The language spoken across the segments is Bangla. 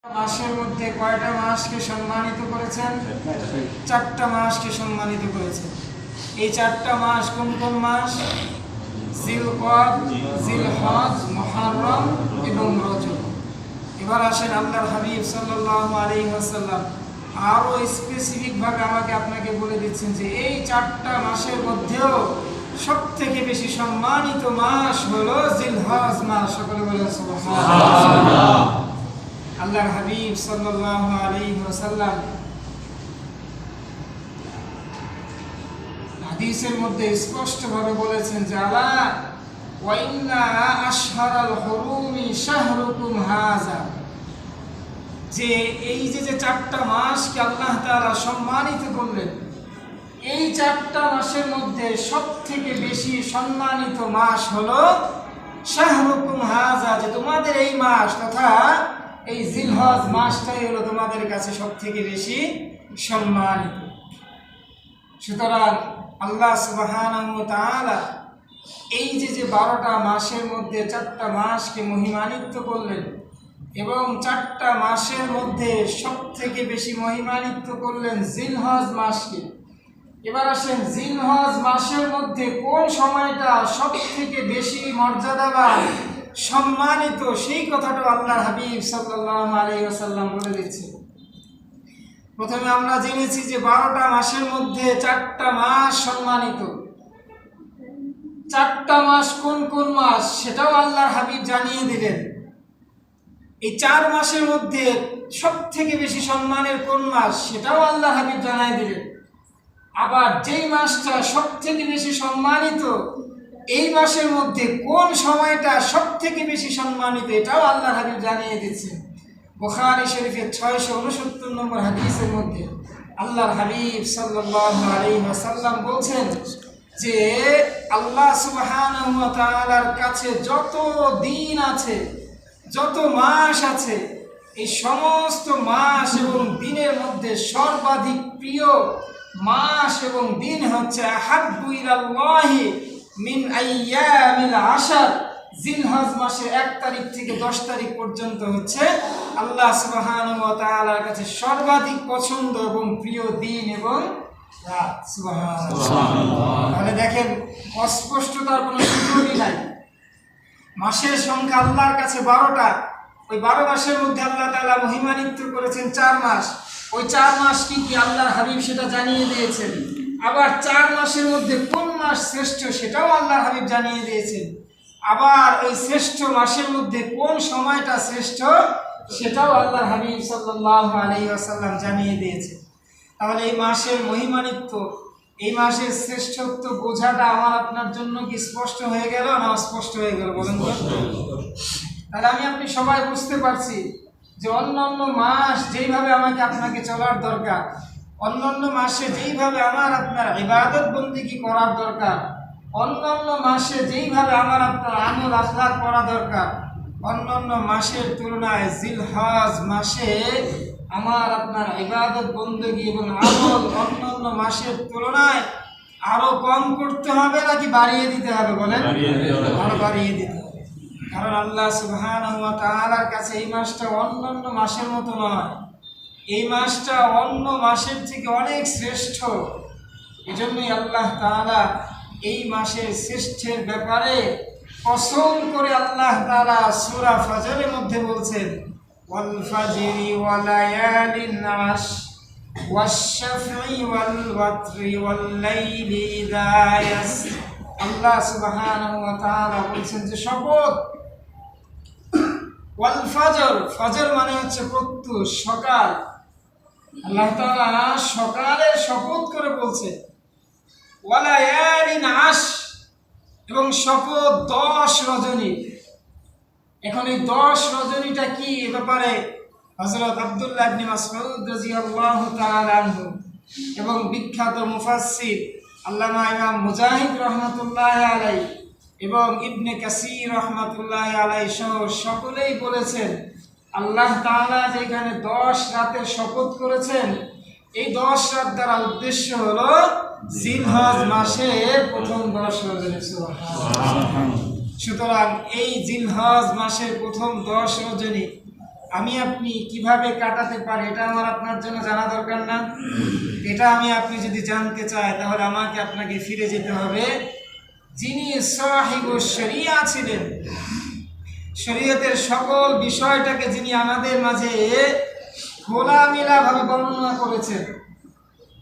মাসের মধ্যে কয়টা মাসকে সম্মানিত করেছেন? 4টা মাসকে সম্মানিত করেছেন। এই 4টা মাস কোন কোন মাস? জিলকদ, জিলহজ, মুহররম এবং রজব। এবার আসেন আল্লাহর হাবিব সাল্লাল্লাহু আলাইহি ওয়াসাল্লাম আরো স্পেসিফিক ভাবে আপনাকে বলে দিচ্ছেন যে এই 4টা মাসের মধ্যেও সবথেকে বেশি সম্মানিত মাস হলো জিলহজ মাস। সকলে বলেন সুবহানাল্লাহ। আল্লাহর হাবিব সাল্লাল্লাহু আলাইহি ওয়াসাল্লাম হাদিসের মধ্যে স্পষ্টভাবে বলেছেন যে আলা ওয়া ইন্না আশহারাল হুরুমি শাহরুকুম হাযা, যে এই যে 4টা মাসকে আল্লাহ তাআলা সম্মানিত করলেন, এই 4টা মাসের মধ্যে সবথেকে বেশি সম্মানিত মাস হলো শাহরুকুম হাযা, যে তোমাদের এই মাস তথা এই জিলহজ মাসটাই হলো তোমাদের কাছে সবথেকে বেশি সম্মানিত। সুতরাং আল্লাহ সুবহানাহু ওয়া তাআলা এই যে 12টা মাসের মধ্যে 4টা মাসকে মহিমান্বিত করলেন এবং 4টা মাসের মধ্যে সবথেকে বেশি মহিমান্বিত করলেন জিলহজ মাসকে। এবার আসেন জিলহজ মাসের মধ্যে কোন সময়টা সবথেকে বেশি মর্যাদাবান সম্মানিত, সেই কথাটা আল্লাহর হাবিব সাল্লাল্লাহু আলাইহি ওয়াসাল্লাম বলে দিচ্ছেন। প্রথমে আমরা জেনেছি যে 12টা মাসের মধ্যে 4টা মাস সম্মানিত। 4টা মাস কোন কোন মাস সেটাও আল্লাহর হাবিব জানিয়ে দিলেন। এই 4 মাসের মধ্যে সবথেকে বেশি সম্মানের কোন মাস সেটাও আল্লাহর হাবিব জানিয়ে দিলেন। আবার যেই মাসটা সবথেকে বেশি সম্মানিত এই মাসের মধ্যে কোন সময়টা সবথেকে বেশি সম্মানিত এটাও আল্লাহর হাবিব জানিয়ে দিচ্ছেন। বুখারী শরীফের 669 নম্বর হাদিসের মধ্যে আল্লাহর হাবিব সাল্লাল্লাহু আলাইহি ওয়াসাল্লাম বলছেন যে আল্লাহ সুবহানাহু ওয়া তাআলার কাছে যত দিন আছে, যত মাস আছে, এই সমস্ত মাস এবং দিনের মধ্যে সর্বাধিক প্রিয় মাস এবং দিন হচ্ছে আহাব্বু ইলাল্লাহি মিন আইয়ামিল আশর। জিলহজ মাসের 1 তারিখ থেকে 10 তারিখ পর্যন্ত হচ্ছে আল্লাহ সুবহানাহু ওয়া তাআলার কাছে সর্বাধিক পছন্দ এবং প্রিয় দিন এবং রাত। সুবহানাল্লাহ। তাহলে দেখেন অস্পষ্টতার কোনো সুযোগই নাই। মাসের সংখ্যা আল্লাহর কাছে 12টা। ওই 12 মাসের মধ্যে আল্লাহ তাআলা মহিমান্বিত করেছেন 4 মাস। ওই 4 মাস কি আল্লাহর হাবিব সেটা জানিয়ে দিয়েছেন। আবার 4 মাসের মধ্যে কোন মাস শ্রেষ্ঠ সেটাও আল্লাহর হাবিব জানিয়ে দিয়েছেন। আবার ওই শ্রেষ্ঠ মাসের মধ্যে কোন সময়টা শ্রেষ্ঠ সেটাও আল্লাহর হাবিব সাল্লাল্লাহু আলাইহি ওয়াসাল্লাম জানিয়ে দিয়েছেন। তাহলে এই মাসের মহিমান্বিত, এই মাসের শ্রেষ্ঠত্ব বোঝাটা আমার আপনার জন্য কি স্পষ্ট হয়ে গেল না অস্পষ্ট হয়ে গেল বলেন তো? তাহলে আপনি সবাই বুঝতে পারছি যে অন্যান্য মাস যেইভাবে আমাকে আপনাকে চলার দরকার, অন্যান্য মাসে যেইভাবে আমার আপনার ইবাদত বন্দেগী করার দরকার, অন্যান্য মাসে যেইভাবে আমার আপনার আমল আখলাক করা দরকার, অন্যান্য মাসের তুলনায় জিলহজ মাসে আমার আপনার ইবাদত বন্দেগী এবং আমল অন্যান্য মাসের তুলনায় আরো কম করতে হবে নাকি বাড়িয়ে দিতে হবে বলেন? আরো বাড়িয়ে দিতে হবে। কারণ আল্লাহ সুবহানাহু ওয়া তাআলার কাছে এই মাসটা অন্যান্য মাসের মতো নয়, এই মাসটা অন্য মাসের থেকে অনেক শ্রেষ্ঠ। এজন্যই আল্লাহ তাআলা এই মাসের শ্রেষ্ঠের ব্যাপারে কসম করে আল্লাহ তাআলা সূরা ফজরের মধ্যে বলছেন ওয়াল ফাজরি ওয়া লায়ালিন আশর ওয়াশ-শাফঈ ওয়াল ওয়াতরি ওয়াল লাইলি ইযা ইয়াসর। আল্লাহ সুবহানাহু ওয়া তাআলা বলছেন যে শপথ, ওয়াল ফজর, ফজর মানে হচ্ছে প্রত্যুষ সকাল। আল্লাহ তাআলা সকালের শপথ করে বলছে ওয়া লায়ালিন আশর, এবং শপথ 10 রজনী। এখন এই 10 রজনীটা কি এ ব্যাপারে হযরত আব্দুল্লাহ ইবনে মাসউদ রাদিয়াল্লাহু তাআলা আনহু এবং বিখ্যাত মুফাসসির আল্লামা ইমাম মুজাহিদ রাহমাতুল্লাহি আলাইহি এবং ইবনে কাসির রাহমাতুল্লাহি আলাইহি সহ সকলেই বলেছেন আল্লাহ তাআলা যেখানে 10 রাতের শপথ করেছেন, এই 10 রাত দ্বারা উদ্দেশ্য হলো জিলহজ মাসের প্রথম 10 রজনী। সুবহানাল্লাহ। সুতরাং এই জিলহজ মাসের প্রথম 10 রজনী আমি আপনি কিভাবে কাটাতে পারি এটা আমার আপনার জন্য জানা দরকার না? এটা আমি আপনি যদি জানতে চাই তাহলে আমাকে আপনাকে ফিরে যেতে হবে যিনি সাহিবুশ শরিয়া ছিলেন, শরীয়তের সকল বিষয়টাকে যিনি আমাদের মাঝে খোলামেলাভাবে বর্ণনা করেছেন।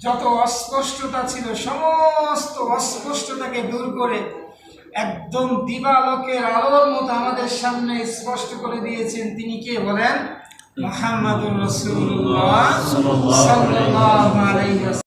যত অস্পষ্টতা ছিল সমস্ত অস্পষ্টতাকে দূর করে একদম দিবালোকের আলোর মতো আমাদের সামনে স্পষ্ট করে দিয়েছেন। তিনি কে বলেন? মুহাম্মাদুর রাসূলুল্লাহ সাল্লাল্লাহু আলাইহি ওয়াসাল্লাম।